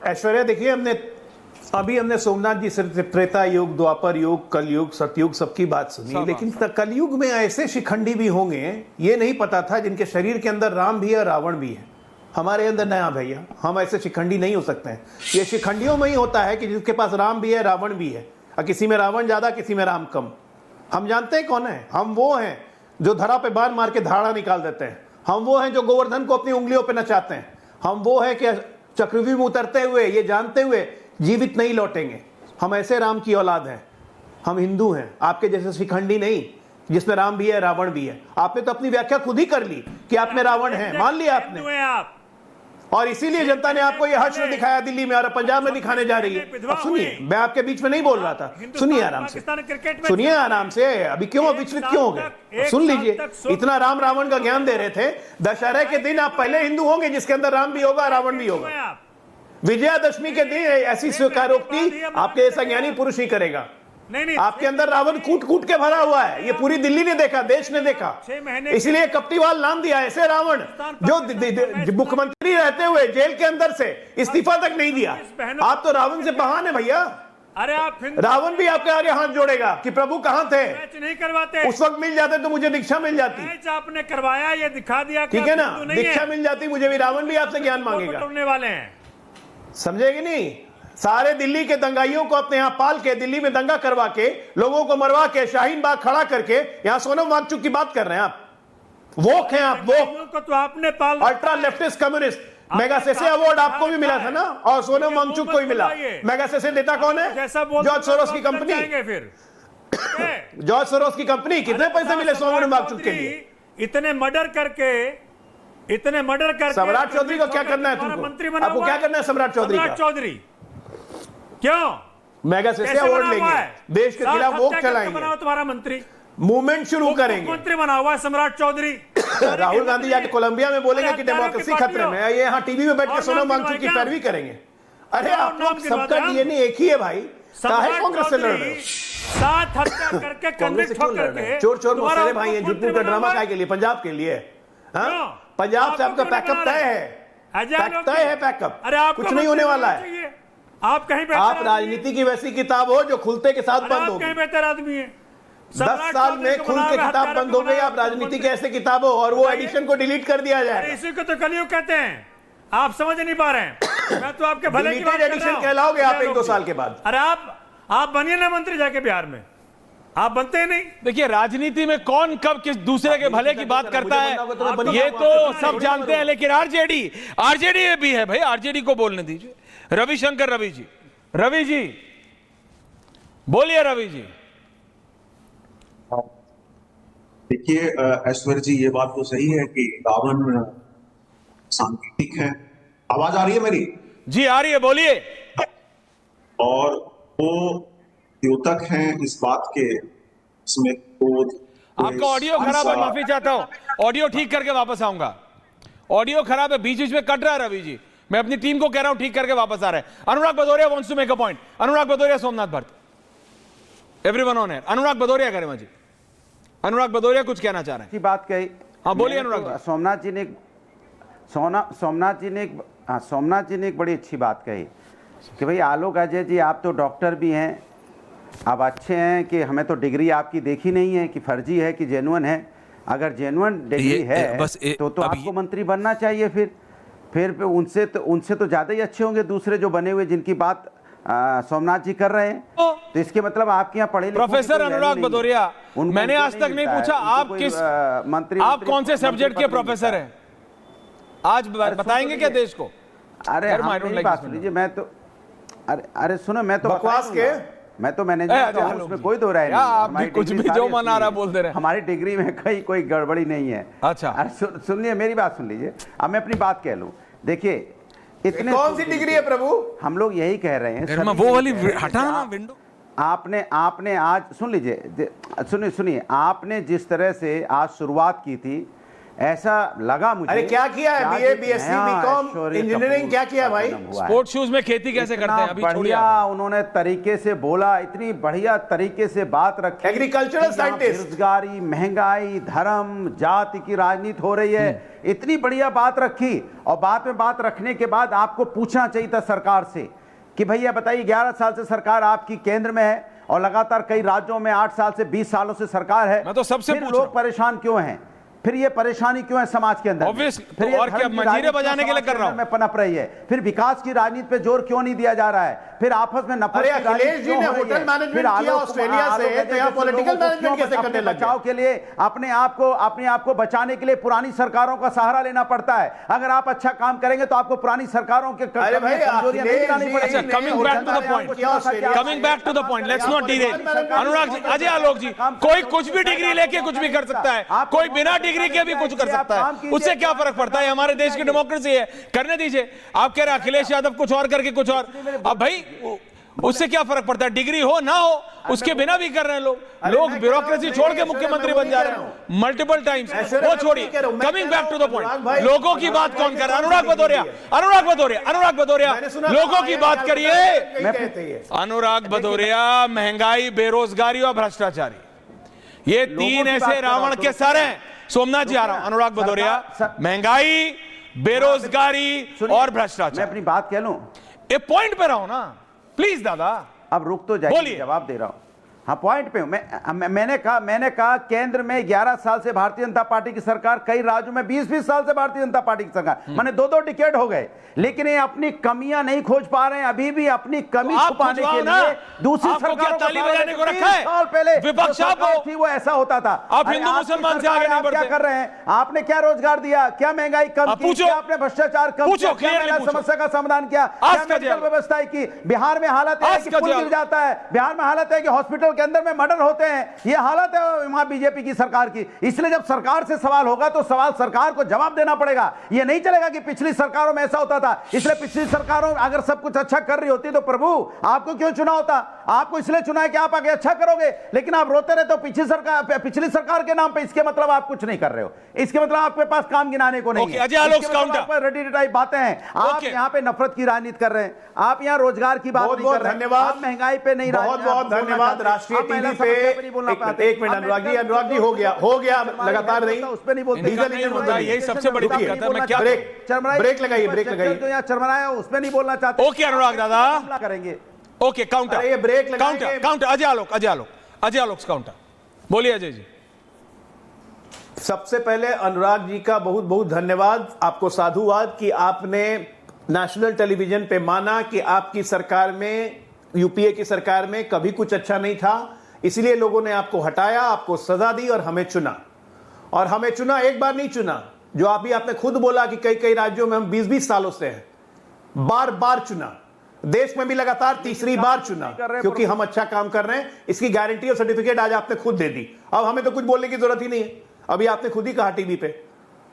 ऐश्वर्या देखिए, हमने सोमनाथ जी से त्रेता युग, द्वापर युग, कलयुग, सतयुग सबकी बात सुनी, लेकिन कलयुग में ऐसे शिखंडी भी होंगे, ये नहीं पता था, जिनके शरीर के अंदर राम भी है, रावण भी है। हमारे अंदर नया भैया, हम ऐसे शिखंडी नहीं हो सकते हैं। ये शिखंडियों में ही होता है कि जिसके पास राम भी है, रावण भी है, और किसी में रावण ज्यादा, किसी में राम कम। हम जानते हैं कौन है? हम वो हैं जो धरा पे बाण मार के धाड़ा निकाल देते हैं। हम वो हैं जो गोवर्धन को अपनी उंगलियों पे नचाते हैं। हम वो हैं कि चक्रव्यूह में उतरते हुए ये जानते हुए जीवित नहीं लौटेंगे। हम ऐसे राम की औलाद हैं। हम हिंदू हैं, आपके जैसे शिखंडी नहीं जिसमें राम भी है, रावण भी है। आपने तो अपनी व्याख्या खुद ही कर ली कि आप में रावण है, मान लिया आपने, और इसीलिए जनता ने आपको ये हश्र दिखाया दिल्ली में, और पंजाब में दिखाने जा रही है। अब सुनिए, मैं आपके बीच में नहीं बोल रहा था, सुनिए आराम से, सुनिए आराम से। अभी क्यों विचलित क्यों हो गए? सुन लीजिए, इतना राम रावण का ज्ञान दे रहे थे। दशहरे के दिन आप पहले हिंदू होंगे जिसके अंदर राम भी होगा, रावण भी होगा। विजयादशमी के दिन ऐसी स्वीकारोक्ति आपके जैसा ज्ञानी पुरुष ही करेगा। नहीं, आपके अंदर रावण कूट कूट के भरा हुआ है। ये पूरी दिल्ली ने देखा, देश ने देखा, इसलिए कपटीवाल नाम दिया। ऐसे रावण जो मुख्यमंत्री रहते हुए जेल के अंदर से इस्तीफा तक नहीं दिया। आप तो रावण से बहान है भैया। अरे आप रावण भी आपके आगे हाथ जोड़ेगा कि प्रभु कहां थे, नहीं करवाते। उस वक्त मिल जाते तो मुझे दीक्षा मिल जाती। आपने करवाया, ये दिखा दिया, ठीक है ना, दीक्षा मिल जाती मुझे भी, रावण भी आपसे ज्ञान मांगेगा। तोड़ने वाले हैं, समझेगी नहीं? सारे दिल्ली के दंगाइयों को अपने यहां पाल के, दिल्ली में दंगा करवा के, लोगों को मरवा के, शाहीन बाग खड़ा करके यहां सोनम वांगचुक की बात कर रहे हैं आप। वोक हैं आप, वोक को तो आपने पाल, ultra leftist communist. Magsaysay award आपको भी मिला था ना, और सोनम वांगचुक को ही मिला। मेगा सेसे देता कौन है? जॉर्ज सोरोस की कंपनी। जॉर्ज सोरोस की कंपनी। कितने पैसे मिले सोनम वांगचुक के लिए? इतने मर्डर करके सम्राट चौधरी को क्या करना है तुमको? मंत्री आपको क्या करना है सम्राट चौधरी का? चौधरी क्यों मेगा सेसे अवार्ड लेंगे, देश के खिलाफ वोट चलाएंगे, तुम्हारा मंत्री मूवमेंट शुरू करेंगे। मंत्री बना हुआ है सम्राट चौधरी। राहुल गांधी जाके कोलंबिया में बोलेंगे कि डेमोक्रेसी खतरे में है, ये यहाँ टीवी में बैठ के सोनम वांगचुक की पैरवी करेंगे। अरे आप लोग सबका डीएनए एक ही है भाई, काहे कांग्रेस से लड़ रहे हो? 7 हत्या करके कन्विक्ट होकर के चोर चोर मौसेरे भाई हैं, झूठ का ड्रामा काय के लिए, पंजाब के लिए। पंजाब से आपका पैकअप तय है, तय है पैकअप। अरे कुछ नहीं होने वाला है। आप कहीं आप राजनीति की वैसी किताब हो जो खुलते के साथ बंद होगी। कहीं बेहतर आदमी है। 10 साल में खुल के किताब बंद हो गई। आप राजनीति के ऐसे किताब हो और वो एडिशन को डिलीट कर दिया जाए। इसी को तो कलयुग कहते हैं, आप समझ नहीं पा रहे हैं। मैं तो आपके भले की बात कर रहा हूं। एडिशन कहलाओगे आप 1-2 साल के बाद। अरे आप बनिए ना मंत्री जाके बिहार में, आप बनते ही नहीं। देखिए, राजनीति में कौन कब किस दूसरे के भले की बात करता है ये तो सब जानते हैं, लेकिन आरजेडी भी है भाई, आरजेडी को बोलने दीजिए। रविशंकर रवि जी बोलिए। रवि जी देखिए ऐश्वर्य जी, ये बात तो सही है कि रावण सांकेतिक है। आवाज आ रही है मेरी? जी आ रही है, बोलिए। और वो द्योतक हैं इस बात के, इसमें क्रोध। आपका ऑडियो खराब है, माफी चाहता हूं, ऑडियो ठीक करके वापस आऊंगा। ऑडियो खराब है, बीच बीच में कट रहा है। रवि जी, मैं अपनी टीम को कह रहा हूं ठीक करके वापस आ रहा है। Anurag Bhadauria wants to make a point. Anurag Bhadauria, Somnath Bhatt, everyone on air. Anurag Bhadauria करें जी। अनुराग भदौरिया कुछ कहना चाह रहे हैं। बात कही। हाँ बोलिए अनुराग जी। सोमनाथ जी ने एक बड़ी अच्छी बात कही कि भाई आलोक अजय जी, आप तो डॉक्टर भी हैं, आप अच्छे हैं, कि हमें तो डिग्री आपकी देखी नहीं है कि फर्जी है कि जेन्युइन है। अगर जेन्युइन डिग्री है तो आपको मंत्री बनना चाहिए। फिर उनसे तो ज्यादा ही अच्छे होंगे दूसरे जो बने हुए, जिनकी बात सोमनाथ जी कर रहे हैं। तो इसके मतलब आपके यहाँ पढ़े लिखे प्रोफेसर अनुराग भदौरिया, मैंने आज तक नहीं पूछा आप किस मंत्री, आप कौन से सब्जेक्ट के प्रोफेसर हैं, आज बताएंगे क्या देश को? अरे बात सुनिए, मैं तो अरे सुनो, मैं तो बकवास के, मैं तो मैनेजर हूं, उसमें कोई दो राय नहीं। आप भी कुछ भी जो मन आ रहा बोल दे रहे हैं। हमारी डिग्री में कोई गड़बड़ी नहीं है। अच्छा, अरे सुनिए मेरी बात, सुन लीजिए। अब मैं अपनी बात कह लूं। देखिए, इतने कौन सी डिग्री है प्रभु? हम लोग यही कह रहे हैं। वो वाली हटाना विंडो। आपने आज सुन लीजिए, सुनिए, आपने जिस तरह से आज शुरुआत की थी ऐसा लगा मुझे। अरे क्या किया है? कि बीए, आज बीएससी, नया बीकॉम, ऐश्वर्य इंजीनियरिंग कपूर क्या किया का भाई? जन्म हुआ है। स्पोर्ट्स शूज में खेती कैसे करते हैं अभी इतना छोड़िए बढ़िया आप। उन्होंने तरीके से बोला, इतनी बढ़िया तरीके से बात रखी। Agricultural कि यहाँ scientist। बेरोजगारी, महंगाई, धर्म, जाति की राजनीति हो रही है, इतनी बढ़िया बात रखी। और बात में बात रखने के बाद आपको पूछना चाहिए था सरकार से कि भैया बताइए, 11 साल से सरकार आपकी केंद्र में है और लगातार कई राज्यों में 8 साल से 20 सालों से सरकार है, मैं तो सबसे फिर पूछ रहा लोग परेशान क्यों हैं? फिर ये परेशानी क्यों है समाज के अंदर? Obvious, फिर तो ये और धर्म क्या की मंजीरे राजनीति बजाने के लिए समाज कर रहा हूं? में पनप रही है? फिर विकास की राजनीति पे जोर क्यों नहीं दिया जा रहा है? फिर आपस में नफरत अरे की राजनीति अखिलेश जी क्यों ने हो रही होटल है? मैनेजमेंट फिर किया आलोक ऑस्ट्रेलिया कुमार, से, आलोक तो यहाँ जैसे पॉलिटिकल लोगों को मैनेजमेंट क्यों कैसे अपने करने लग बचाव गए? के लिए अपने आप को बचाने के लिए पुरानी सरकारों का सहारा लेना पड़ता है। अगर आप अच्छा काम करेंगे तो आपको पुरानी सरकारों के अरे भाई, कमजोरियां नहीं गिनानी अखिलेश जी पड़ेगी। अच्छा, coming back to the point. Coming back to the point, let's not derail. Anurag ji, Ajay Alok ji, कोई कुछ भी डिग्री लेके कुछ भी कर सकता है, कोई बिना डिग्री के भी कुछ कर सकता है, उससे क्या फर्क पड़ता है? हमारे देश की डेमोक्रेसी है, करने दीजिए। आप कह रहे हैं अखिलेश यादव कुछ और करके कुछ और, अब भाई उससे क्या फर्क पड़ता है? डिग्री हो ना हो, उसके बिना भी कर रहे हैं लोग ब्यूरोक्रेसी छोड़ के मुख्यमंत्री बन जा रहे हैं मल्टीपल टाइम्स। वो छोड़िए, coming back to the point, लोगों की बात कौन कर रहा है? अनुराग भदौरिया, लोगों की बात करिए। अनुराग भदौरिया, महंगाई, बेरोजगारी और भ्रष्टाचारी, ये तीन ऐसे रावण के सर हैं। सोमनाथ जी आ रहा हूं। अनुराग भदौरिया, महंगाई, बेरोजगारी और भ्रष्टाचार। मैं अपनी बात कह लूं? ये पॉइंट पे रहो ना प्लीज दादा। अब रुक तो जाइए, बोलिए। जवाब दे रहा हूं। हाँ, पॉइंट पे हूं। मैंने कहा केंद्र में 11 साल से भारतीय जनता पार्टी की सरकार, कई राज्यों में 20-20 साल से भारतीय जनता पार्टी की सरकार, माने 2-2 डिकेड हो गए, लेकिन ये अपनी कमियां नहीं खोज पा रहे हैं। अभी भी अपनी कमी आप छुपाने खुजवाओ के ना। लिए दूसरी आपको क्या सरकारों ताली बजाने को रखा है? 3 साल पहले विपक्ष जो आप हो। सरकार थी वो ऐसा होता था। आप अरे हिंदू आपकी मुसलमान से सरकार आगे है, नहीं आप क्या बढ़ते। कर रहे हैं? आपने क्या रोजगार दिया? क्या महंगाई कम की? पूछो। क्या आपने भ्रष्टाचार कम पूछो, किया? क्या clearly महिला पूछो। समस्या का समाधान किया? आज क्या का मेडिकल जवाब। व्यवस्था की? बिहार में हालत है आज कि का पुल जवाब। गिर जाता है, बिहार में हालत है कि हॉस्पिटल के अंदर में मर्डर होते हैं। ये हालत है वहां बीजेपी की सरकार की। इसलिए जब सरकार से सवाल होगा तो सवाल सरकार को जवाब देना पड़ेगा। ये नहीं चलेगा कि पिछली सरकारों में ऐसा होता था, इसलिए पिछली सरकारों अगर सब कुछ अच्छा कर रही होती तो प्रभु आपको क्यों चुना होता? आपको इसलिए चुना है कि आप आगे अच्छा करोगे, लेकिन आप रोते रहते हो पिछली सरकार के नाम पे। इसके मतलब आप कुछ नहीं कर रहे हो, इसके मतलब आपके पास काम गिनाने को नहीं Okay, है। अजय आलोक इसके मतलब counter। आप पर रेडी टाइप बातें हैं। आप Okay। यहाँ पे नफरत की राजनीति कर रहे हैं, आप यहाँ रोजगार की बात बहुत नहीं कर बहुत रहे हैं, धन्यवाद। आप महंगाई पे नहीं बहुत बहुत धन्यवाद। राष्ट्रीय टीवी पे एक मिनट अनुराग जी हो गया लगातार नहीं, उस पे नहीं बोलते। डीजल इंजन मुद्दा नहीं। यही सबसे बड़ी रुकिए, ताकत है। मैं क्या ब्रेक लगाइए, ब्रेक लगाइए। जो यहाँ चरमराया उस पे नहीं बोलना चाहते। ओके अनुराग दादा, हमला करेंगे। ओके काउंटर, अरे ये ब्रेक लगाएंगे। काउंटर अजय आलोक काउंटर बोलिए। अजय जी, सबसे पहले अनुराग जी का बहुत बहुत धन्यवाद, आपको साधुवाद कि आपने नेशनल टेलीविजन पे माना कि आपकी सरकार में, यूपीए की सरकार में कभी कुछ अच्छा नहीं था, इसलिए लोगों ने आपको हटाया, आपको सजा दी और हमें चुना। और हमें चुना, एक बार नहीं चुना, जो आपने खुद बोला कि कई कई राज्यों में हम 20-20 सालों से हैं, बार बार चुना। देश में भी लगातार तीसरी बार चुना, क्योंकि हम अच्छा काम कर रहे हैं। इसकी गारंटी और सर्टिफिकेट आज आपने खुद दे दी। अब हमें तो कुछ बोलने की जरूरत ही नहीं है, अभी आपने खुद ही कहा टीवी पे।